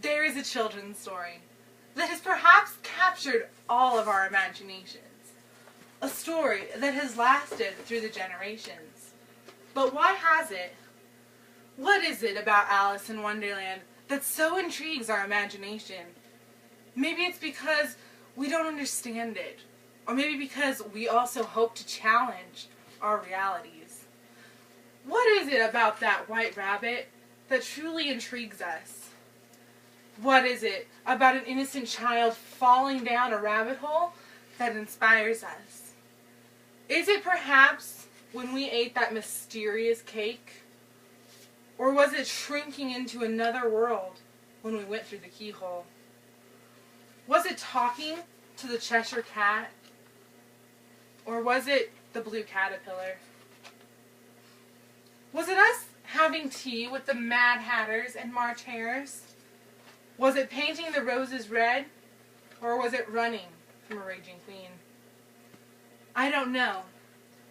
there is a children's story that has perhaps captured all of our imaginations. A story that has lasted through the generations. But why has it? What is it about Alice in Wonderland that so intrigues our imagination? Maybe it's because we don't understand it. Or maybe because we also hope to challenge our realities. What is it about that white rabbit that truly intrigues us? What is it about an innocent child falling down a rabbit hole that inspires us? Is it perhaps when we ate that mysterious cake? Or was it shrinking into another world when we went through the keyhole? Was it talking to the Cheshire Cat? Or was it the blue caterpillar? Was it us having tea with the Mad Hatters and March Hares? Was it painting the roses red? Or was it running from a raging queen? I don't know.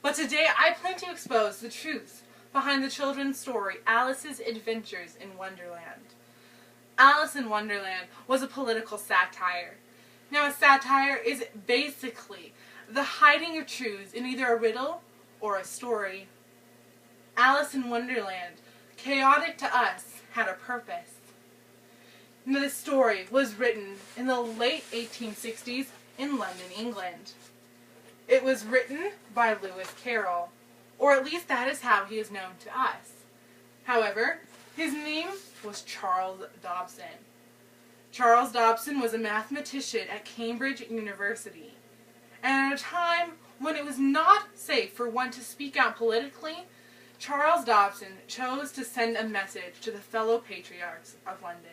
But today I plan to expose the truth behind the children's story, Alice's Adventures in Wonderland. Alice in Wonderland was a political satire. Now, a satire is basically the hiding of truths in either a riddle or a story. Alice in Wonderland, chaotic to us, had a purpose. Now, this story was written in the late 1860s in London, England. It was written by Lewis Carroll, or at least that is how he is known to us. However, his name was Charles Dobson. Charles Dobson was a mathematician at Cambridge University. And at a time when it was not safe for one to speak out politically, Charles Dobson chose to send a message to the fellow patriarchs of London.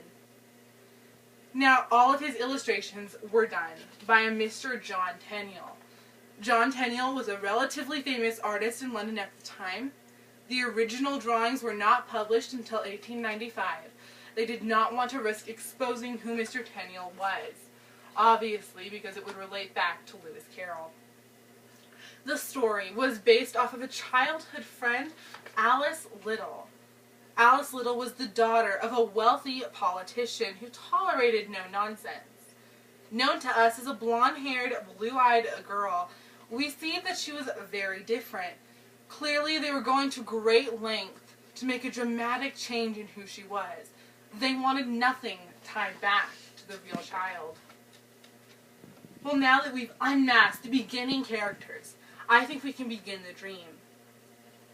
Now, all of his illustrations were done by a Mr. John Tenniel. John Tenniel was a relatively famous artist in London at the time. The original drawings were not published until 1895. They did not want to risk exposing who Mr. Tenniel was, obviously because it would relate back to Lewis Carroll. The story was based off of a childhood friend, Alice Little. Alice Little was the daughter of a wealthy politician who tolerated no nonsense. Known to us as a blonde-haired, blue-eyed girl, we see that she was very different. Clearly, they were going to great length to make a dramatic change in who she was. They wanted nothing tied back to the real child. Well, now that we've unmasked the beginning characters, I think we can begin the dream.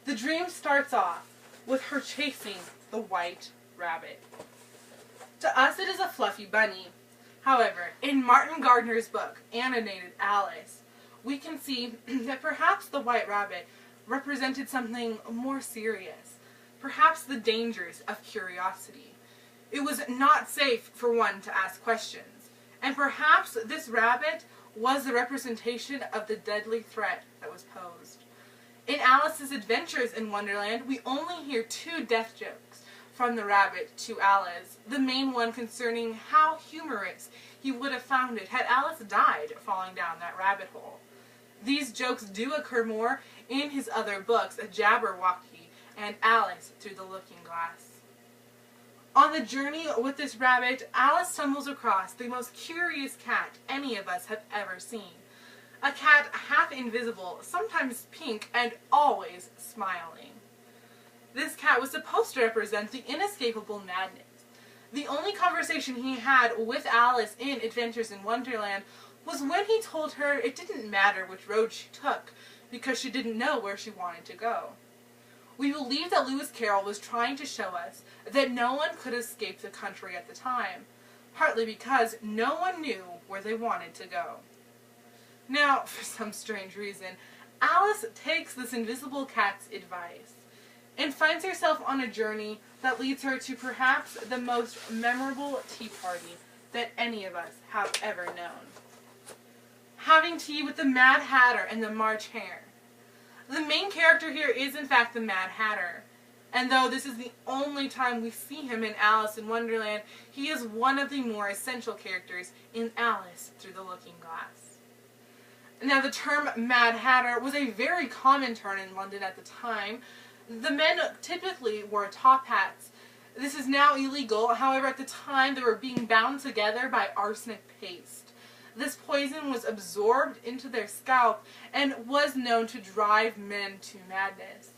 The dream starts off with her chasing the white rabbit. To us, it is a fluffy bunny. However, in Martin Gardner's book, Animated Alice, we can see that perhaps the white rabbit represented something more serious, perhaps the dangers of curiosity. It was not safe for one to ask questions, and perhaps this rabbit was the representation of the deadly threat that was posed. In Alice's Adventures in Wonderland, we only hear two death jokes from the rabbit to Alice, the main one concerning how humorous he would have found it had Alice died falling down that rabbit hole. These jokes do occur more in his other books, A Jabberwocky and Alice Through the Looking Glass. On the journey with this rabbit, Alice stumbles across the most curious cat any of us have ever seen. A cat half invisible, sometimes pink, and always smiling. This cat was supposed to represent the inescapable madness. The only conversation he had with Alice in Adventures in Wonderland was when he told her it didn't matter which road she took, because she didn't know where she wanted to go. We believe that Lewis Carroll was trying to show us that no one could escape the country at the time, partly because no one knew where they wanted to go. Now, for some strange reason, Alice takes this invisible cat's advice and finds herself on a journey that leads her to perhaps the most memorable tea party that any of us have ever known. Having tea with the Mad Hatter and the March Hare. The main character here is in fact the Mad Hatter, and though this is the only time we see him in Alice in Wonderland, he is one of the more essential characters in Alice Through the Looking Glass. Now, the term Mad Hatter was a very common term in London at the time. The men typically wore top hats This is now illegal, however at the time they were being bound together by arsenic paste. This poison was absorbed into their scalp and was known to drive men to madness.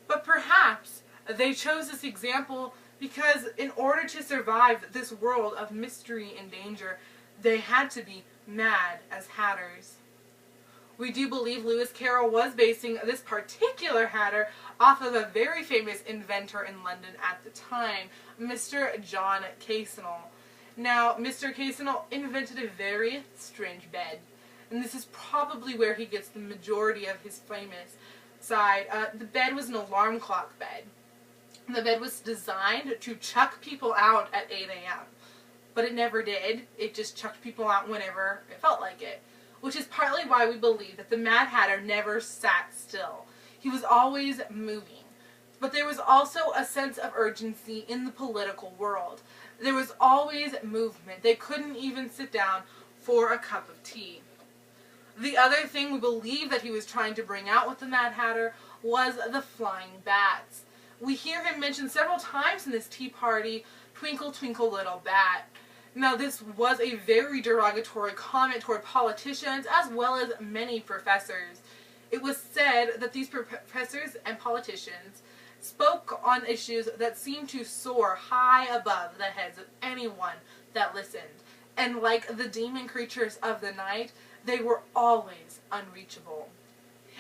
But perhaps they chose this example because in order to survive this world of mystery and danger, they had to be mad as hatters. We do believe Lewis Carroll was basing this particular hatter off of a very famous inventor in London at the time, Mr. John Cassonall. Now, Mr. Cassonall invented a very strange bed, and this is probably where he gets the majority of his famous side. The bed was an alarm clock bed. The bed was designed to chuck people out at 8 a.m., but it never did. It just chucked people out whenever it felt like it, which is partly why we believe that the Mad Hatter never sat still. He was always moving. But there was also a sense of urgency in the political world. There was always movement. They couldn't even sit down for a cup of tea. The other thing we believe that he was trying to bring out with the Mad Hatter was the flying bats. We hear him mentioned several times in this tea party, "Twinkle, twinkle, little bat." Now, this was a very derogatory comment toward politicians as well as many professors. It was said that these professors and politicians spoke on issues that seemed to soar high above the heads of anyone that listened. And like the demon creatures of the night, they were always unreachable.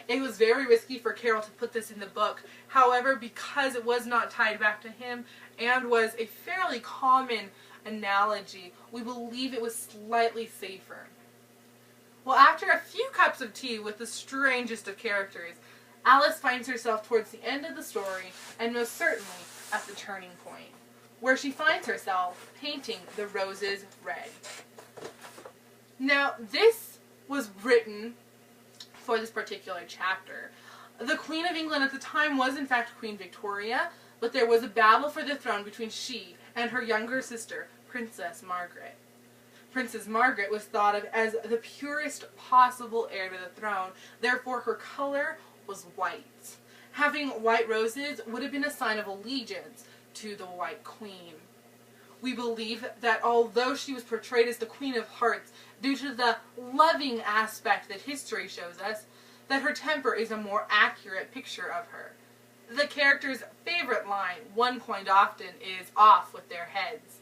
It was very risky for Carroll to put this in the book. However, because it was not tied back to him and was a fairly common analogy, we believe it was slightly safer. Well, after a few cups of tea with the strangest of characters, Alice finds herself towards the end of the story, and most certainly at the turning point, where she finds herself painting the roses red. Now, this was written for this particular chapter. The Queen of England at the time was in fact Queen Victoria, but there was a battle for the throne between she and her younger sister, Princess Margaret. Princess Margaret was thought of as the purest possible heir to the throne, therefore her color was white. Having white roses would have been a sign of allegiance to the White Queen. We believe that although she was portrayed as the Queen of Hearts due to the loving aspect that history shows us, that her temper is a more accurate picture of her. The character's favorite line, one coined often, is "off with their heads."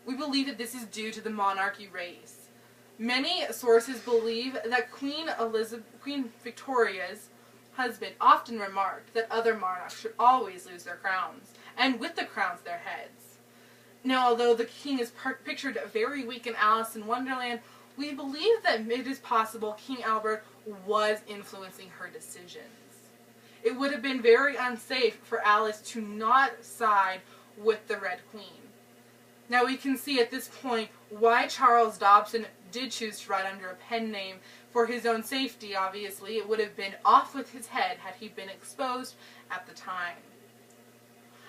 We believe that this is due to the monarchy race. Many sources believe that Queen Victoria's husband often remarked that other monarchs should always lose their crowns, and with the crowns their heads. Now, although the king is pictured very weak in Alice in Wonderland, we believe that it is possible King Albert was influencing her decisions. It would have been very unsafe for Alice to not side with the Red Queen. Now we can see at this point why Charles Dobson did choose to write under a pen name. For his own safety, obviously. It would have been off with his head had he been exposed at the time.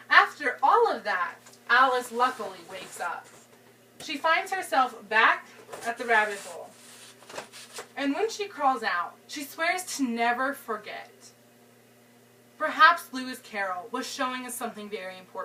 After all of that, Alice luckily wakes up. She finds herself back at the rabbit hole. And when she crawls out, she swears to never forget. Perhaps Lewis Carroll was showing us something very important.